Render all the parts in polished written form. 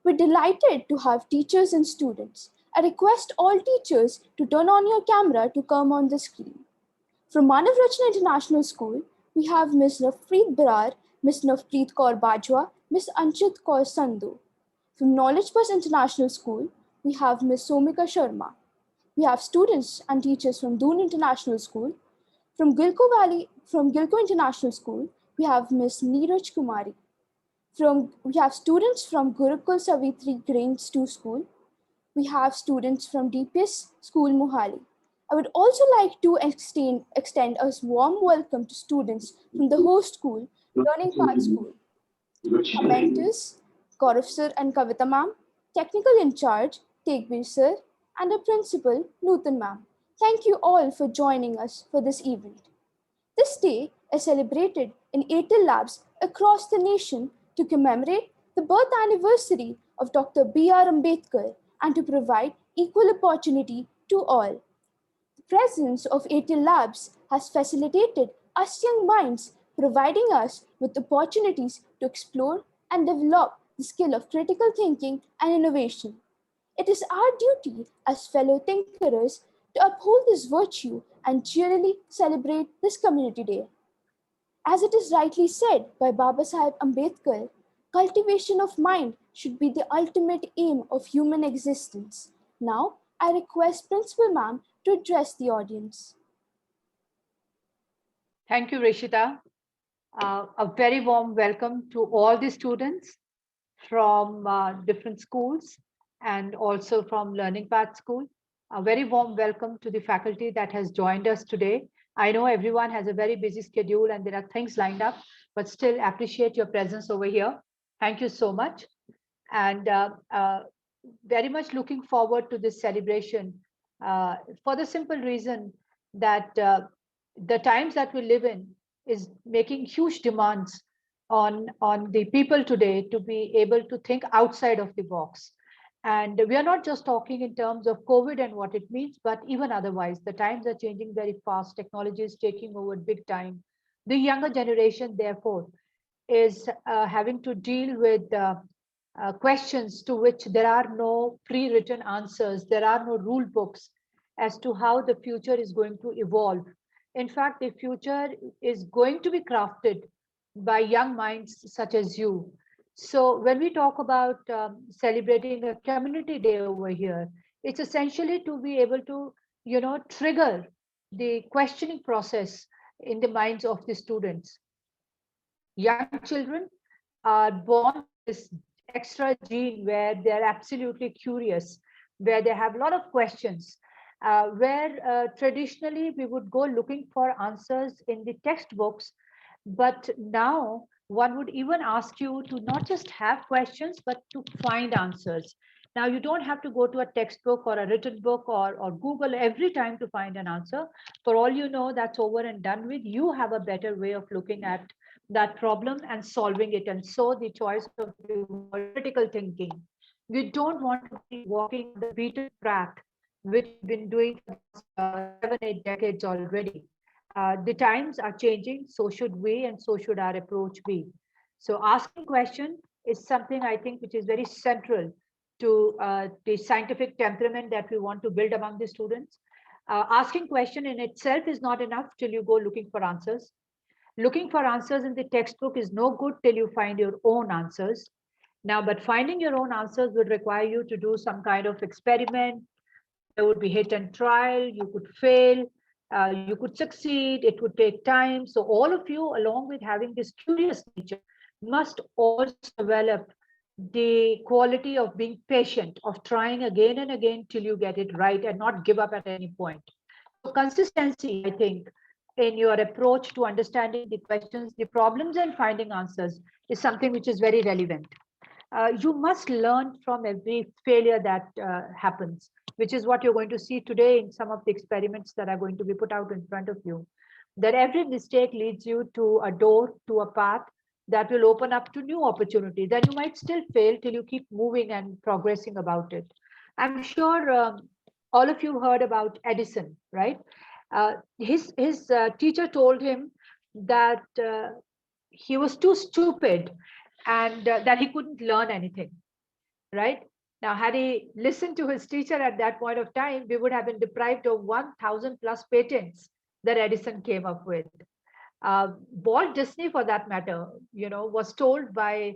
We're delighted to have teachers and students. I request all teachers to turn on your camera to come on the screen. From Manav Rachna International School, we have Ms. Navpreet Brar, Ms. Navpreet Kaur Bajwa, Ms. Anchit Kaur Sandhu. From Knowledge Bus International School, we have Ms. Somika Sharma. We have students and teachers from Doon International School. From Gilco International School, we have Ms. Neeraj Kumari. We have students from Gurukul Savitri Grades 2 School. We have students from DPS School Mohali. I would also like to extend a warm welcome to students from the host school, Learning Path School. Our mentors, Gaurav sir and Kavita ma'am, technical in charge, Tegbir sir, and our principal, Nutan ma'am. Thank you all for joining us for this event. This day is celebrated in Airtel Labs across the nation to commemorate the birth anniversary of Dr. B.R. Ambedkar and to provide equal opportunity to all. The presence of Airtel Labs has facilitated us young minds, providing us with opportunities to explore and develop the skill of critical thinking and innovation. It is our duty as fellow thinkers to uphold this virtue and cheerily celebrate this Community Day. As it is rightly said by Baba Sahib Ambedkar, cultivation of mind should be the ultimate aim of human existence. Now, I request Principal Ma'am to address the audience. Thank you, Rishita. A very warm welcome to all the students from different schools and also from Learning Path School. A very warm welcome to the faculty that has joined us today. I know everyone has a very busy schedule and there are things lined up, but still appreciate your presence over here. Thank you so much. And very much looking forward to this celebration for the simple reason that the times that we live in is making huge demands on the people today to be able to think outside of the box. And we are not just talking in terms of COVID and what it means, but even otherwise, the times are changing very fast. Technology is taking over big time. The younger generation, therefore, is having to deal with questions to which there are no pre-written answers. There are no rule books as to how the future is going to evolve. In fact, the future is going to be crafted by young minds such as you. So when we talk about celebrating a community day over here, it's essentially to be able to, trigger the questioning process in the minds of the students. Young children are born with this extra gene where they're absolutely curious, where they have a lot of questions, where traditionally we would go looking for answers in the textbooks, but now one would even ask you to not just have questions, but to find answers. Now, you don't have to go to a textbook or a written book or Google every time to find an answer. For all you know, that's over and done with. You have a better way of looking at that problem and solving it. And so the choice of the word critical thinking. We don't want to be walking on the beaten track, which we've been doing for the last 7, 8 decades already. The times are changing, so should we, and so should our approach be. So asking question is something I think which is very central to the scientific temperament that we want to build among the students. Asking question in itself is not enough till you go looking for answers. Looking for answers in the textbook is no good till you find your own answers. Now, but finding your own answers would require you to do some kind of experiment. There would be hit and trial, you could fail, you could succeed, it would take time. So all of you, along with having this curious nature, must also develop the quality of being patient, of trying again and again till you get it right and not give up at any point. So consistency, I think, in your approach to understanding the questions, the problems, and finding answers is something which is very relevant. You must learn from every failure that happens, which is what you're going to see today in some of the experiments that are going to be put out in front of you. That every mistake leads you to a door, to a path that will open up to new opportunities. Then you might still fail till you keep moving and progressing about it. I'm sure all of you heard about Edison, right? His teacher told him that he was too stupid and that he couldn't learn anything. right? Now, had he listened to his teacher at that point of time, we would have been deprived of 1,000 plus patents that Edison came up with. Walt Disney, for that matter, was told by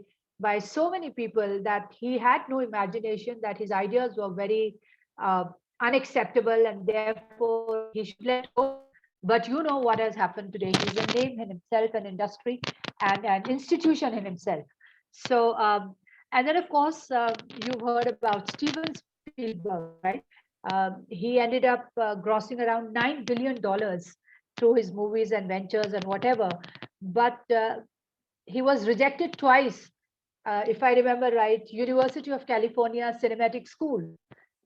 so many people that he had no imagination, that his ideas were very uh, unacceptable, and therefore he should let go. But you know what has happened today. He's a name in himself, an industry, and an institution in himself. So, and then of course, you've heard about Steven Spielberg, right? He ended up grossing around $9 billion through his movies and ventures and whatever. But he was rejected twice, if I remember right, University of California Cinematic School.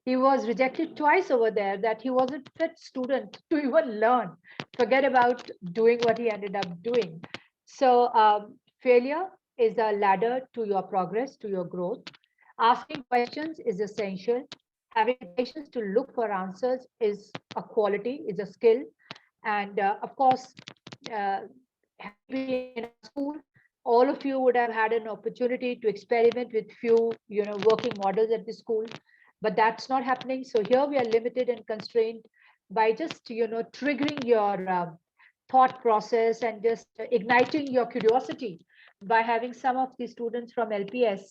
He was rejected twice over there, that he wasn't fit student to even learn. Forget about doing what he ended up doing. So failure is a ladder to your progress, to your growth. Asking questions is essential. Having patience to look for answers is a quality, is a skill. And of course, uh, in a school, all of you would have had an opportunity to experiment with few, working models at the school, but that's not happening. So here we are limited and constrained by just, triggering your thought process and just igniting your curiosity by having some of the students from LPS,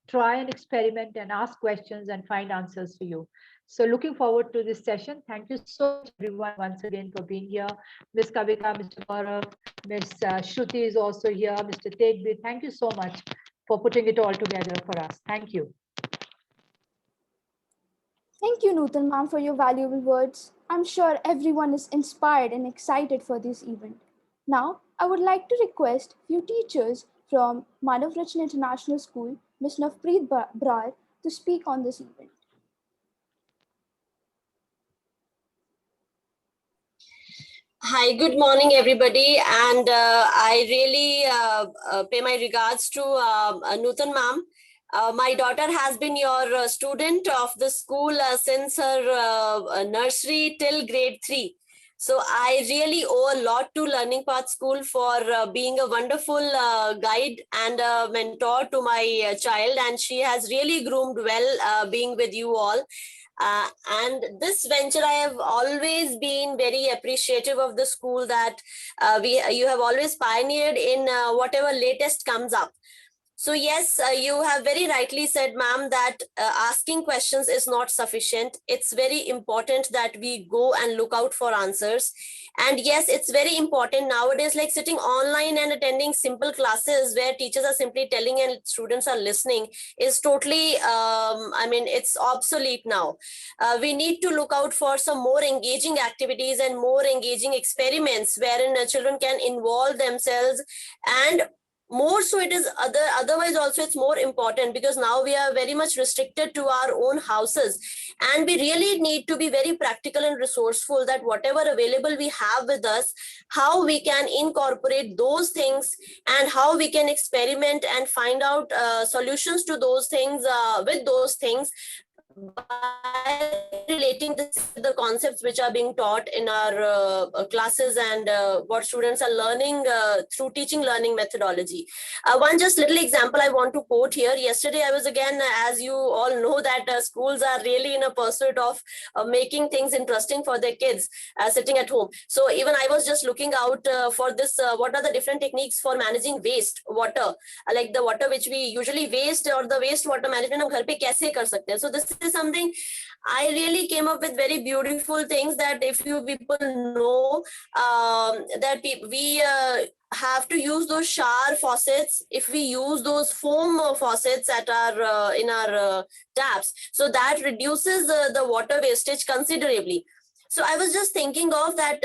try and experiment and ask questions and find answers for you. So looking forward to this session. Thank you so much, everyone, once again for being here. Ms. Kavita, Mr. Gaurav, Ms. Shruti is also here, Mr. Tegbir. Thank you so much for putting it all together for us. Thank you. Thank you, Nutan ma'am, for your valuable words. I'm sure everyone is inspired and excited for this event. Now, I would like to request few teachers from Manav Rachna International School, Ms. Navpreet Brar, to speak on this event. Hi, good morning, everybody. And I really pay my regards to Nutan ma'am. My daughter has been your student of the school since her nursery till grade 3. So I really owe a lot to Learning Path School for being a wonderful guide and a mentor to my child. And she has really groomed well being with you all. And this venture, I have always been very appreciative of the school that you have always pioneered in whatever latest comes up. So yes, you have very rightly said, ma'am, that asking questions is not sufficient. It's very important that we go and look out for answers. And yes, it's very important nowadays, like sitting online and attending simple classes where teachers are simply telling and students are listening is totally, it's obsolete now. We need to look out for some more engaging activities and more engaging experiments wherein children can involve themselves, and more so it is otherwise also it's more important, because now we are very much restricted to our own houses, and we really need to be very practical and resourceful that whatever available we have with us, how we can incorporate those things and how we can experiment and find out solutions to those things with those things, by relating this to the concepts which are being taught in our classes and what students are learning through teaching learning methodology. One just little example I want to quote here. Yesterday I was again, as you all know, that schools are really in a pursuit of making things interesting for their kids sitting at home. So even I was just looking out for this, what are the different techniques for managing waste water, like the water which we usually waste, or the waste water management हम घर पे कैसे कर सकते हैं. So this is something I really came up with very beautiful things, that if you people know that we have to use those shower faucets, if we use those foam faucets that are in our taps, so that reduces the water wastage considerably. So I was just thinking of that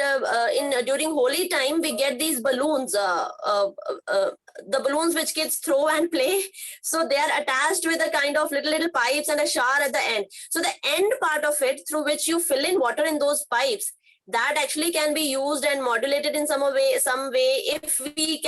during Holi time, we get these balloons, the balloons which kids throw and play. So they are attached with a kind of little pipes and a shower at the end. So the end part of it, through which you fill in water in those pipes, that actually can be used and modulated in some way if we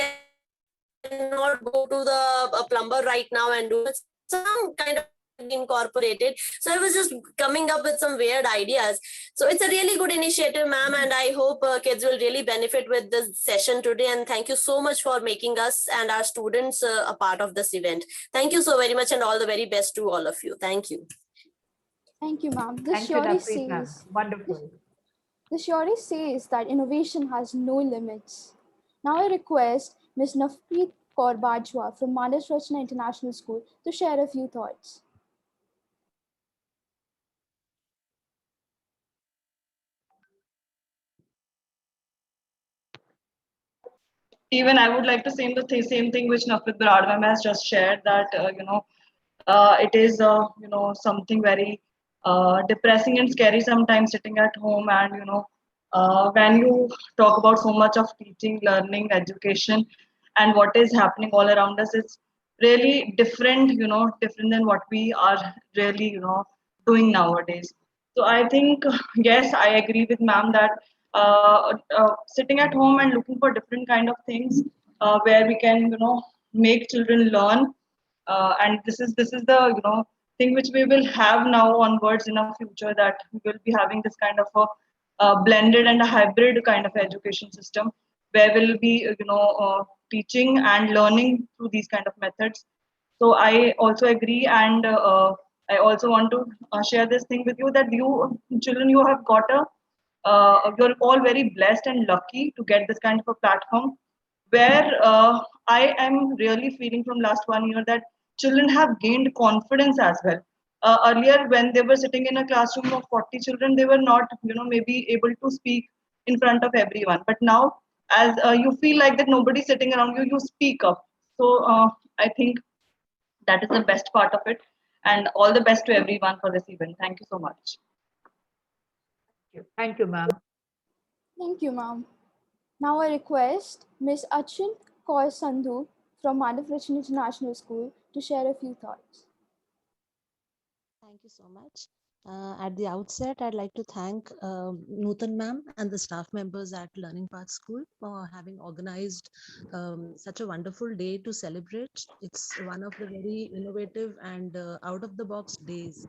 cannot go to the plumber right now and do some kind of incorporated. So I was just coming up with some weird ideas. So it's a really good initiative, ma'am, and I hope kids will really benefit with this session today. And thank you so much for making us and our students a part of this event. Thank you so very much, and all the very best to all of you. Thank you. Thank you, ma'am. This Thank you, surely Nafreet, ma'am. says Wonderful. this surely says that innovation has no limits. Now I request Ms. Nafreet Kaur Bajwa from Manas Rachna International School to share a few thoughts. Even I would like to say the same thing which Nafreet Brar ma'am has just shared, that it is something very depressing and scary sometimes sitting at home, and when you talk about so much of teaching, learning, education, and what is happening all around us, it's really different, different than what we are really doing nowadays. So I think, yes, I agree with ma'am that sitting at home and looking for different kind of things where we can make children learn, and this is the thing which we will have now onwards in our future, that we will be having this kind of a blended and a hybrid kind of education system, where we'll be teaching and learning through these kind of methods. So I also agree, and I also want to share this thing with you, that you children, you have got a you're all very blessed and lucky to get this kind of a platform, where I am really feeling from last 1 year that children have gained confidence as well. Earlier, when they were sitting in a classroom of 40 children, they were not, maybe able to speak in front of everyone. But now, as you feel like that nobody's sitting around you, you speak up. So I think that is the best part of it. And all the best to everyone for this event. Thank you so much. Thank you, ma'am. Thank you, ma'am. Now I request Ms. Achint Kaur Sandhu from Manav Rachna International School to share a few thoughts. Thank you so much. At the outset, I'd like to thank Nutan ma'am and the staff members at Learning Path School for having organized such a wonderful day to celebrate. It's one of the very innovative and out-of-the-box days,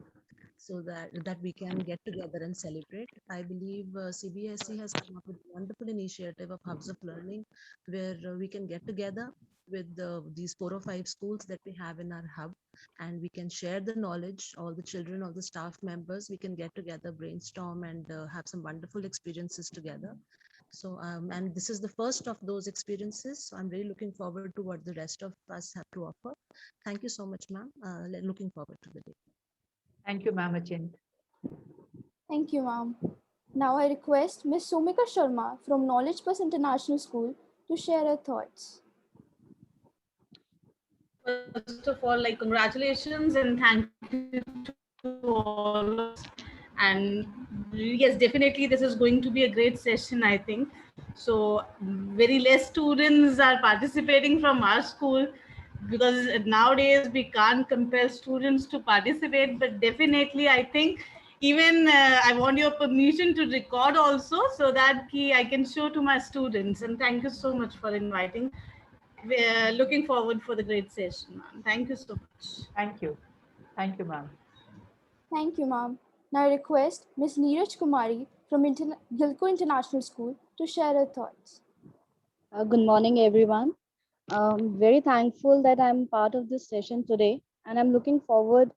so that we can get together and celebrate. I believe CBSE has come up with a wonderful initiative of hubs of learning, where we can get together with these 4 or 5 schools that we have in our hub, and we can share the knowledge. All the children, all the staff members, we can get together, brainstorm, and have some wonderful experiences together. So and this is the first of those experiences, so I'm really looking forward to what the rest of us have to offer. Thank you so much, ma'am. Looking forward to the day. Thank you, ma'am Achint. Thank you, ma'am. Now I request Ms. Somika Sharma from Knowledge Plus International School to share her thoughts. First of all, congratulations and thank you to all of us. And yes, definitely this is going to be a great session, I think. So very less students are participating from our school, because nowadays we can't compel students to participate, but definitely I think even I want your permission to record also, so that I can show to my students. And thank you so much for inviting. We're looking forward for the great session, ma'am. Thank you so much. Thank you. Thank you, ma'am. Thank you, ma'am. Now I request Ms. Neeraj Kumari from Gilco International School to share her thoughts. Good morning, everyone. Very thankful that I'm part of this session today, and I'm looking forward.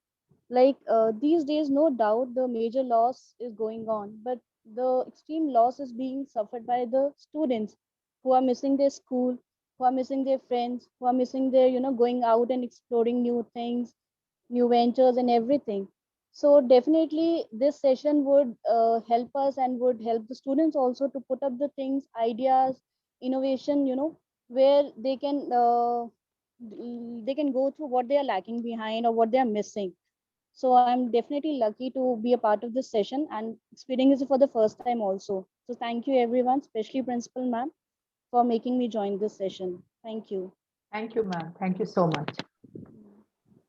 These days, no doubt the major loss is going on, but the extreme loss is being suffered by the students who are missing their school, who are missing their friends, who are missing their, going out and exploring new things, new ventures, and everything. So definitely, this session would help us and would help the students also to put up the things, ideas, innovation, where they can go through what they are lacking behind or what they are missing. So I'm definitely lucky to be a part of this session and experiencing it for the first time also. So thank you everyone, especially Principal Ma'am, for making me join this session. Thank you. Thank you, ma'am. Thank you so much.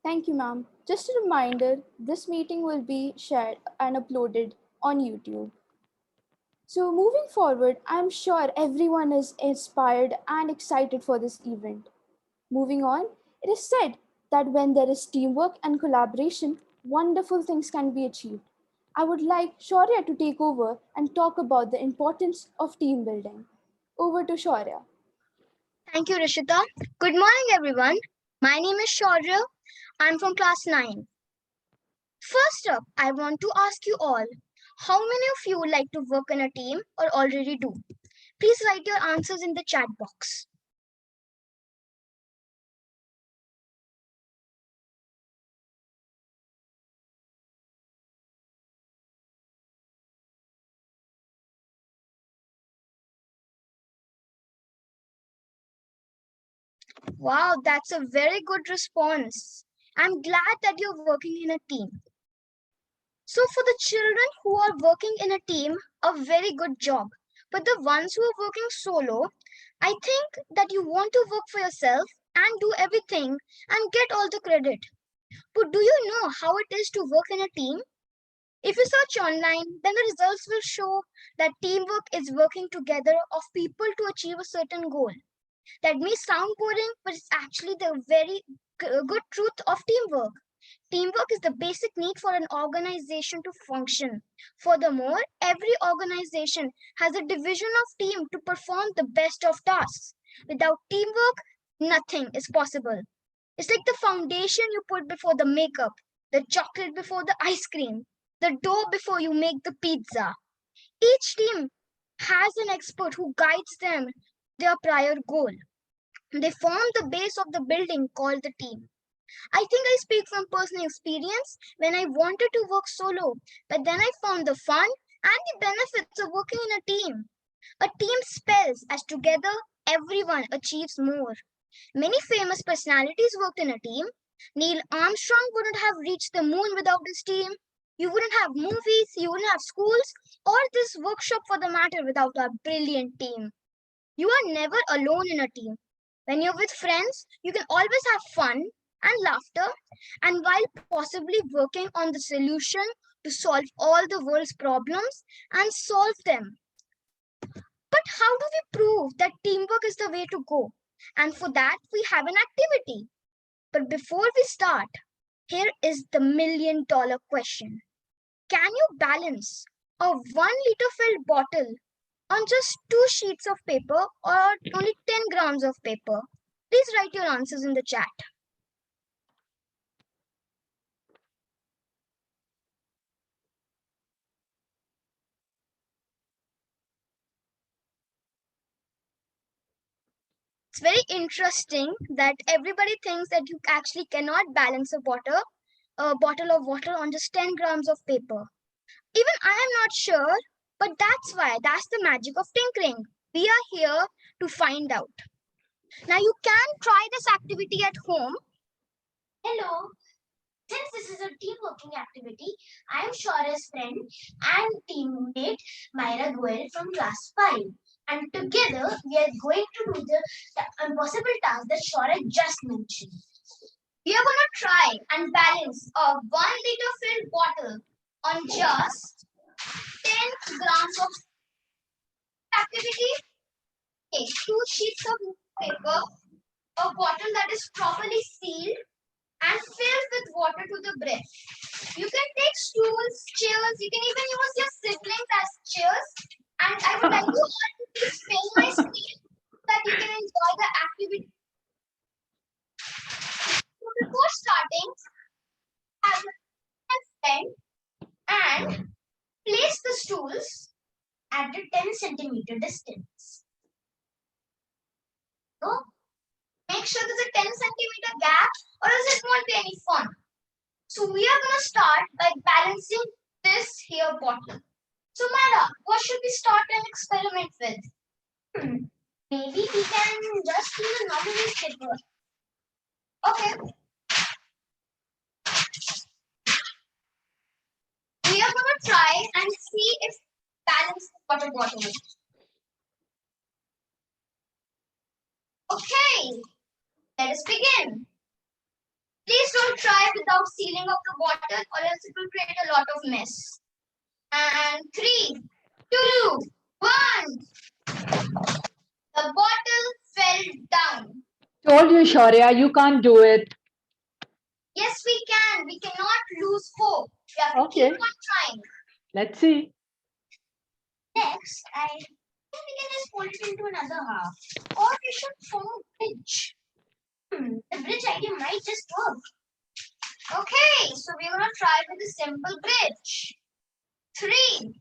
Thank you, ma'am. Just a reminder, this meeting will be shared and uploaded on YouTube. So moving forward, I'm sure everyone is inspired and excited for this event. Moving on, it is said that when there is teamwork and collaboration, wonderful things can be achieved. I would like Shaurya to take over and talk about the importance of team building. Over to Shaurya. Thank you, Rishita. Good morning, everyone. My name is Shaurya. I'm from class 9. First up, I want to ask you all, how many of you like to work in a team or already do? Please write your answers in the chat box. Wow, that's a very good response. I'm glad that you're working in a team. So for the children who are working in a team, a very good job. But the ones who are working solo, I think that you want to work for yourself and do everything and get all the credit. But do you know how it is to work in a team? If you search online, then the results will show that teamwork is working together of people to achieve a certain goal. That may sound boring, but it's actually the very good truth of teamwork. Teamwork is the basic need for an organization to function. Furthermore, every organization has a division of team to perform the best of tasks. Without teamwork, nothing is possible. It's like the foundation you put before the makeup, the chocolate before the ice cream, the dough before you make the pizza. Each team has an expert who guides them their prior goal. They form the base of the building called the team. I think I speak from personal experience when I wanted to work solo, but then I found the fun and the benefits of working in a team. A team spells as together everyone achieves more. Many famous personalities worked in a team. Neil Armstrong wouldn't have reached the moon without his team. You wouldn't have movies, you wouldn't have schools, or this workshop for the matter without a brilliant team. You are never alone in a team. When you're with friends, you can always have fun and laughter, and while possibly working on the solution to solve all the world's problems and solve them. But how do we prove that teamwork is the way to go? And for that, we have an activity. But before we start, here is the $1,000,000 question. Can you balance a 1 liter filled bottle on just 2 sheets of paper or only 10 grams of paper? Please write your answers in the chat. It's very interesting that everybody thinks that you actually cannot balance a bottle of water on just 10 grams of paper. Even I am not sure, but that's the magic of tinkering. We are here to find out. Now you can try this activity at home. Hello. Since this is a team working activity, I am Shaura's friend and teammate Myra Goel from class 5. And together we are going to do the impossible task that Shaura just mentioned. We are going to try and balance a 1 liter filled bottle on just 10 grams of activity. Take 2 sheets of paper, a bottle that is properly sealed and filled with water to the brim. You can take stools, chairs, you can even use your siblings as chairs. And I would like you all to please fill my screen so that you can enjoy the activity. So before starting, have a pen and place the stools at the 10 centimeter distance. So make sure there's a 10 centimeter gap or else it won't be any fun. So we are going to start by balancing this here bottle. So Myra, what should we start an experiment with? Maybe we can just use a normal newspaper. Okay. We are going to try and see if balance the water bottle. Okay, let us begin. Please don't try without sealing up the bottle or else it will create a lot of mess. And 3, 2, 1. The bottle fell down. Told you, Shaurya, you can't do it. Yes, we can. We cannot lose hope. We have to Okay. keep on trying. Let's see. Next, I think we can just fold it into another half. Or we should form a bridge. The bridge idea might just work. Okay, so we're gonna try with a simple bridge. 3,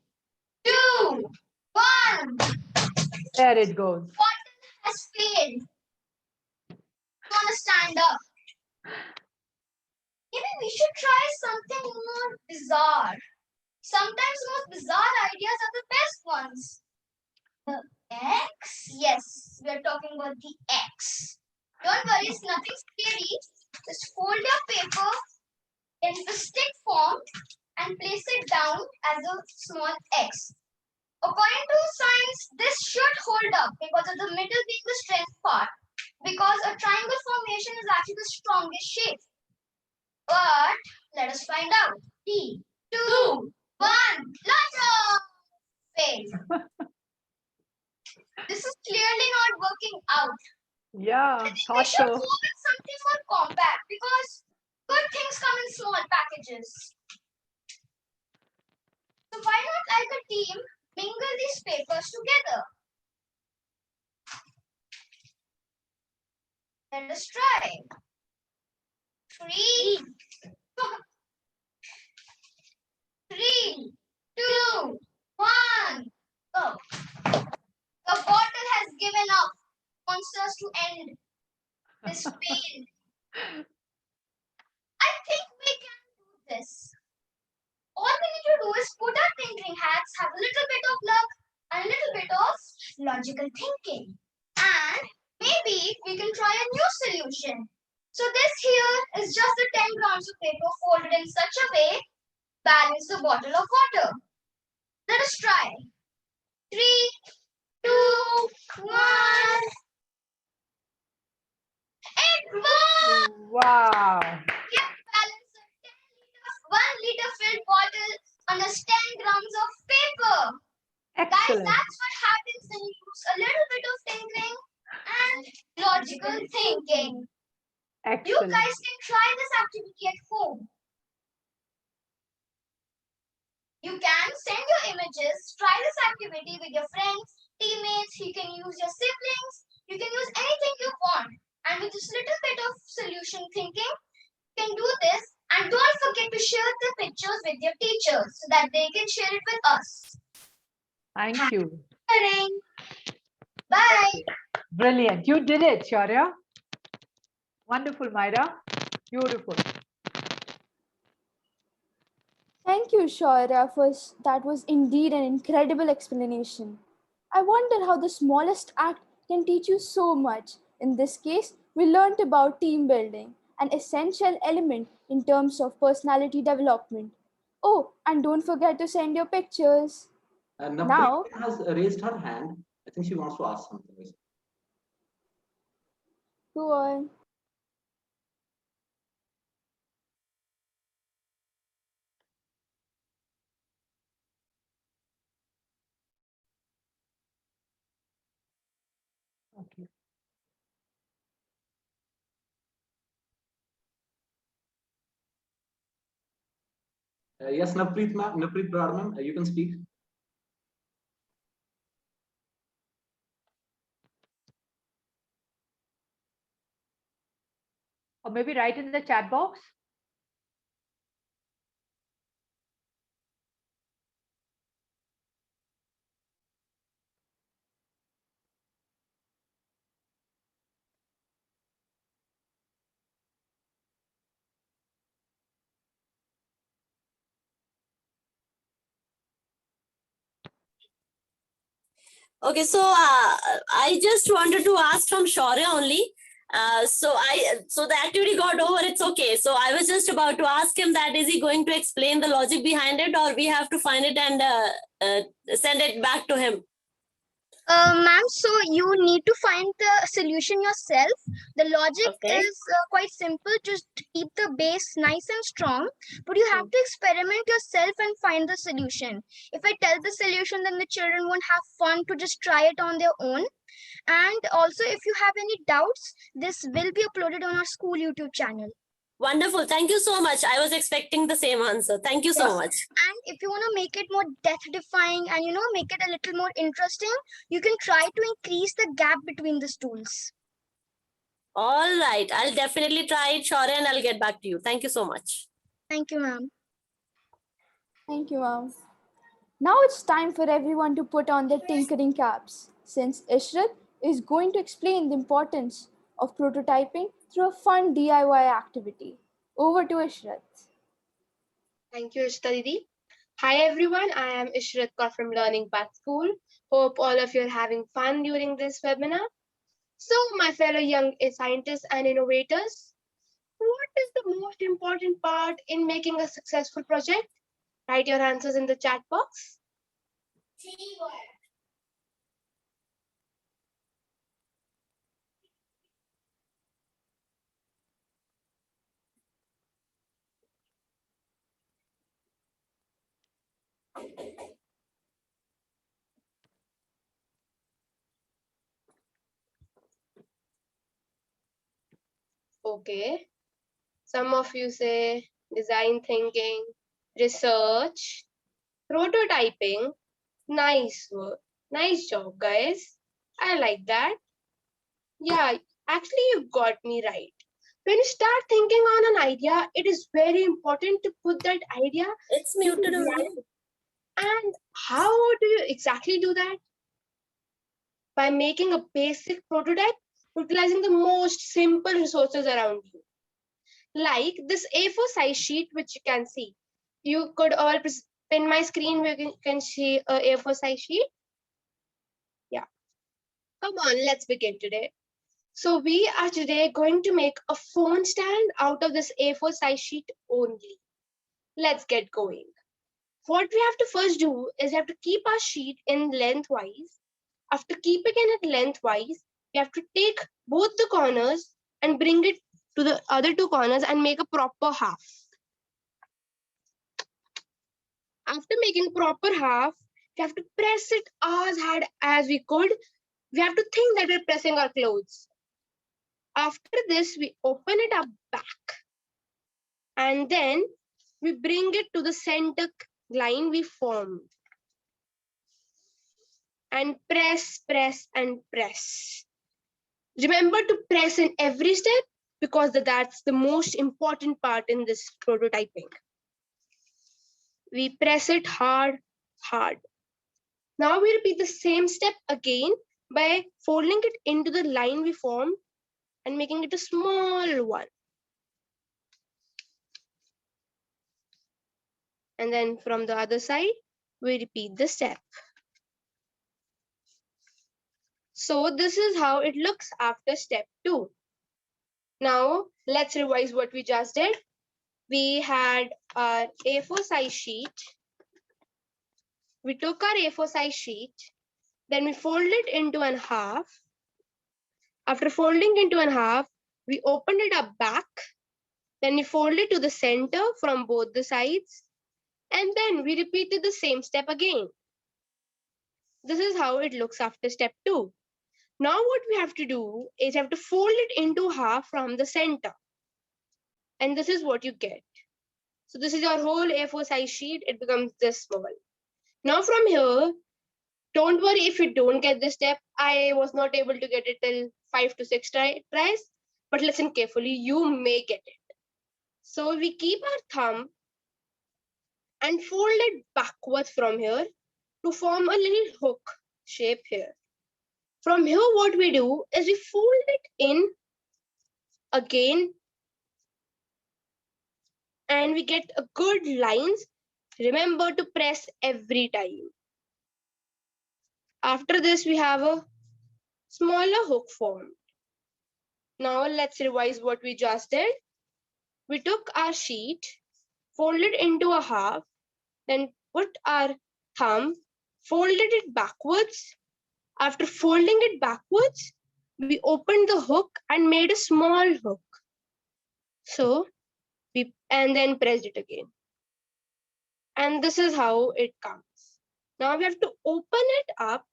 2, 1. There it goes. Bottle has failed. You wanna stand up? Maybe we should try something more bizarre. Sometimes the most bizarre ideas are the best ones. The X? Yes, we are talking about the X. Don't worry, it's nothing scary. Just fold your paper in a stick form and place it down as a small X. According to science, this should hold up because of the middle being the strength part. Because a triangle formation is actually the strongest shape. But let us find out. 3, 2, 1. Launch! Fail. This is clearly not working out. Yeah, I think we thought should go so. with something more compact because good things come in small packages. So why not, like a team, mingle these papers together? Let us try. 3, 3, 2, 1. Go. The bottle has given up. Wants us to end this fail. I think we can do this. All we need to do is put our thinking hats, have a little bit of luck, and a little bit of logical thinking. And maybe we can try a new solution. So this here is just the 10 grams of paper folded in such a way, balance the bottle of water. Let us try. 3, 2, 1. It worked! Wow. We have balanced a 1 liter filled bottle on a 10 grams of paper. Guys, Excellent. that's what happens when you use a little bit of thinking and logical thinking. You Excellent. guys can try this activity at home. You can send your images, try this activity with your friends, teammates, you can use your siblings, you can use anything you want. And with this little bit of solution thinking, you can do this. And don't forget to share the pictures with your teachers so that they can share it with us. Thank you. Bye. Brilliant. You did it, Shaurya. Wonderful, Myra. Beautiful. Thank you, Shaurya, that was indeed an incredible explanation. I wonder how the smallest act can teach you so much. In this case, we learnt about team building, an essential element in terms of personality development. Oh, and don't forget to send your pictures. Now, Navpreet has raised her hand. I think she wants to ask something. go on. Okay. Yes, Navpreet Brar ma'am, you can speak. Or maybe write in the chat box. Okay, so I just wanted to ask from Shaurya only. So the activity got over, it's okay. So I was just about to ask him that is he going to explain the logic behind it, or we have to find it and send it back to him? Ma'am, so you need to find the solution yourself. The logic is quite simple. Just keep the base nice and strong, but you have to experiment yourself and find the solution. If I tell the solution, then the children won't have fun to just try it on their own. And also, if you have any doubts, this will be uploaded on our school YouTube channel. Wonderful. Thank you so much. I was expecting the same answer. Thank you so much. And if you want to make it more death defying and make it a little more interesting, you can try to increase the gap between the stools. All right. I'll definitely try it, Shaurya, and I'll get back to you. Thank you so much. Thank you, ma'am. Thank you, ma'am. Now it's time for everyone to put on their tinkering caps, since Ishrat is going to explain the importance of prototyping through a fun DIY activity. Over to Ishrat. Thank you, Ishita Didi. Hi everyone, I am Ishrat Kaur from Learning Path School. Hope all of you are having fun during this webinar. So, my fellow young scientists and innovators, what is the most important part in making a successful project? Write your answers in the chat box. Teamwork. Okay. Some of you say design thinking, research, prototyping. Nice work. Nice job, guys. I like that. Yeah, actually, you got me right. When you start thinking on an idea, it is very important to put that idea. It's muted. And how do you exactly do that? By making a basic prototype, utilizing the most simple resources around you. Like this A4 size sheet, which you can see. You could all pin my screen where you can see a A4 size sheet. Yeah. Come on, let's begin today. So we are today going to make a phone stand out of this A4 size sheet only. Let's get going. What we have to first do is we have to keep our sheet in lengthwise. After keeping it lengthwise, we have to take both the corners and bring it to the other two corners and make a proper half. After making proper half, we have to press it as hard as we could. We have to think that we're pressing our clothes. After this, we open it up back. And then we bring it to the center line we formed. And press, press, and press. Remember to press in every step because that's the most important part in this prototyping. We press it hard, hard. Now we repeat the same step again by folding it into the line we formed and making it a small one. And then from the other side, we repeat the step. So this is how it looks after step 2. Now let's revise what we just did. We had our A4 size sheet. We took our A4 size sheet, then we folded it into a half. After folding into a half, we opened it up back. Then we folded it to the center from both the sides. And then we repeated the same step again. This is how it looks after step 2. Now what we have to do is have to fold it into half from the center. And this is what you get. So this is your whole A4 size sheet. It becomes this small. Now from here, don't worry if you don't get this step. I was not able to get it till 5 to 6 tries. But listen carefully, you may get it. So we keep our thumb and fold it backwards from here to form a little hook shape here. From here, what we do is we fold it in again and we get a good lines. Remember to press every time. After this, we have a smaller hook formed. Now let's revise what we just did. We took our sheet, folded into a half, then put our thumb, folded it backwards. After folding it backwards, we opened the hook and made a small hook. So and then pressed it again. And this is how it comes. Now we have to open it up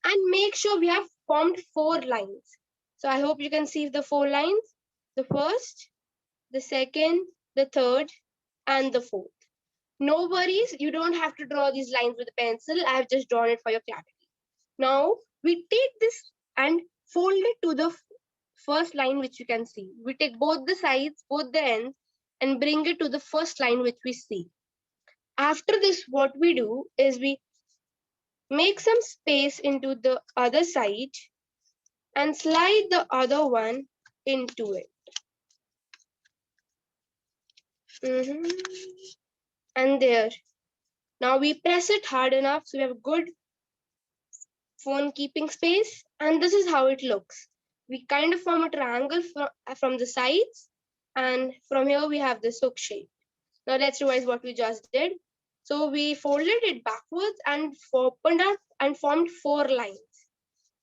and make sure we have formed 4 lines. So I hope you can see the 4 lines. The first, the second, the third, and the fourth. No worries, you don't have to draw these lines with a pencil. I have just drawn it for your clarity. Now we take this and fold it to the first line which you can see. We take both the sides, both the ends, and bring it to the first line which we see. After this, what we do is we make some space into the other side and slide the other one into it. And there. Now we press it hard enough so we have a good phone keeping space, and this is how it looks. We kind of form a triangle from the sides, and from here we have this hook shape. Now let's revise what we just did. So we folded it backwards and opened up and formed 4 lines.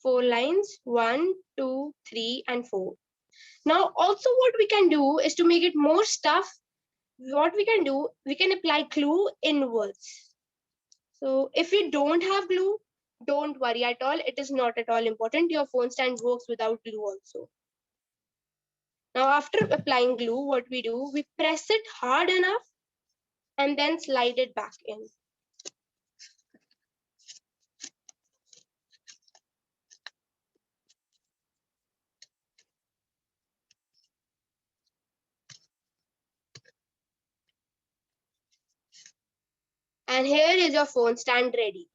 4 lines, 1, 2, 3, and 4. Now also what we can do is to make it more stuff. What we can do, we can apply glue inwards. So if you don't have glue, don't worry at all. It is not at all important. Your phone stand works without glue also. Now after applying glue, what we do, we press it hard enough and then slide it back in. And here is your phone stand ready.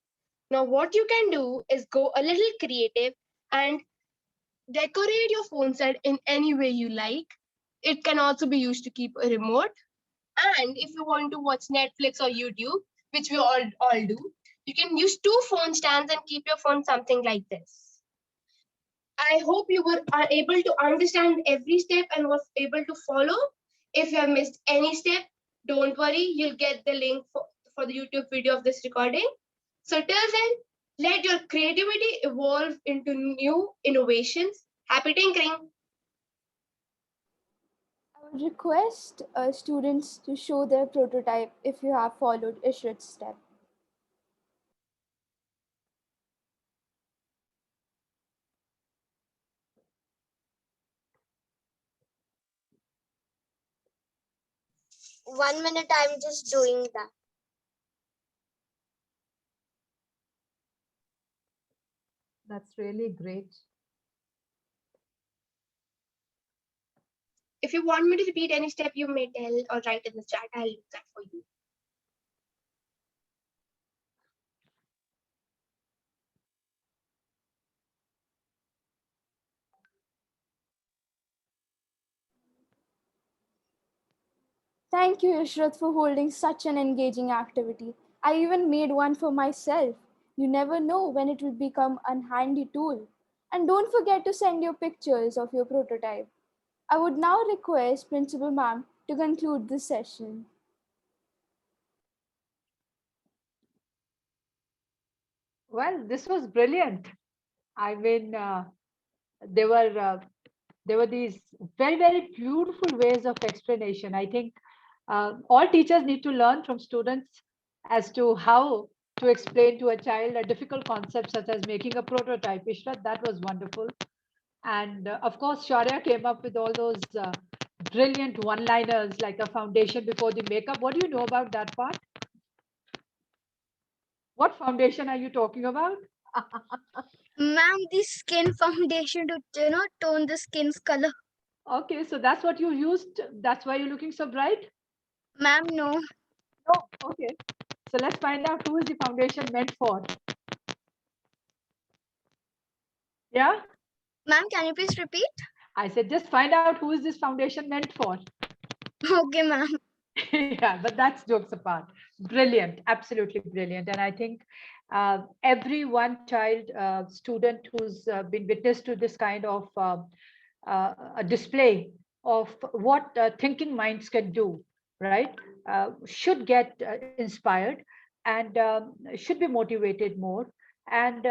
Now what you can do is go a little creative and decorate your phone stand in any way you like. It can also be used to keep a remote. And if you want to watch Netflix or YouTube, which we all do, you can use 2 phone stands and keep your phone something like this. I hope you are able to understand every step and was able to follow. If you have missed any step, don't worry, you'll get the link for the YouTube video of this recording. So till then, let your creativity evolve into new innovations. Happy tinkering! I would request students to show their prototype if you have followed Ishrat's step. One minute, I'm just doing that. That's really great. If you want me to repeat any step, you may tell or write in the chat. I'll do that for you. Thank you, Ishrat, for holding such an engaging activity. I even made one for myself. You never know when it will become a handy tool. And don't forget to send your pictures of your prototype. I would now request Principal Ma'am to conclude this session. Well, this was brilliant. I mean, there were these very, very beautiful ways of explanation. I think all teachers need to learn from students as to how to explain to a child a difficult concept such as making a prototype. Ishrat, that was wonderful. And of course, Shaurya came up with all those brilliant one-liners like a foundation before the makeup. What do you know about that part? What foundation are you talking about? Ma'am, the skin foundation to tone the skin's color. Okay, so that's what you used. That's why you're looking so bright? Ma'am, no. No, okay. So let's find out who is the foundation meant for. Yeah? Ma'am, can you please repeat? I said just find out who is this foundation meant for. Okay, ma'am. Yeah, but that's jokes apart. Brilliant, absolutely brilliant. And I think every one child student who's been witness to this kind of a display of what thinking minds can do, right, should get inspired and should be motivated more, and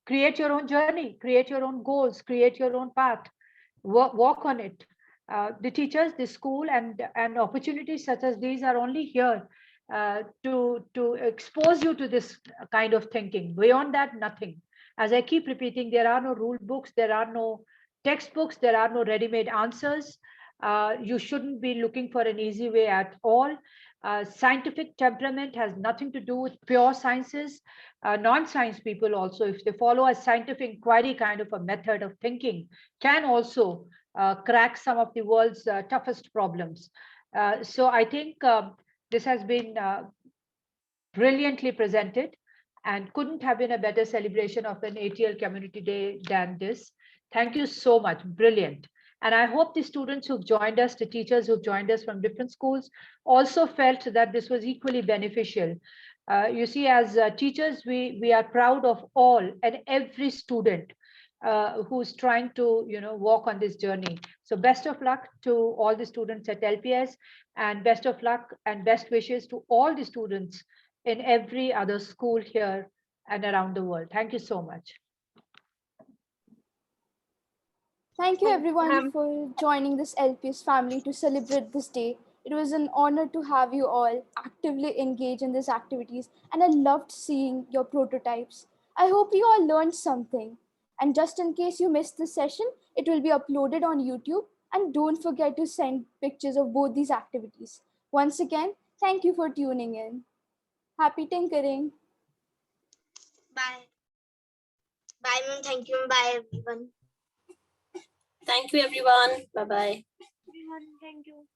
create your own journey, create your own goals, create your own path, walk on it. The teachers, the school, and opportunities such as these are only here to expose you to this kind of thinking. Beyond that, nothing. As I keep repeating, there are no rule books, there are no textbooks, there are no ready-made answers. You shouldn't be looking for an easy way at all. Scientific temperament has nothing to do with pure sciences. Non-science people also, if they follow a scientific inquiry kind of a method of thinking, can also crack some of the world's toughest problems. So I think this has been brilliantly presented and couldn't have been a better celebration of an ATL Community Day than this. Thank you so much. Brilliant. And I hope the students who've joined us, the teachers who've joined us from different schools, also felt that this was equally beneficial. You see, as teachers, we are proud of all and every student who's trying to walk on this journey. So best of luck to all the students at LPS, and best of luck and best wishes to all the students in every other school here and around the world. Thank you so much. Thank you everyone ma'am. for joining this LPS family to celebrate this day. It was an honor to have you all actively engage in these activities, and I loved seeing your prototypes. I hope you all learned something. And just in case you missed this session, it will be uploaded on YouTube, and don't forget to send pictures of both these activities. Once again, thank you for tuning in. Happy tinkering. Bye. Bye, ma'am. Thank you. Bye, everyone. Thank you, everyone. Bye-bye. Everyone, thank you.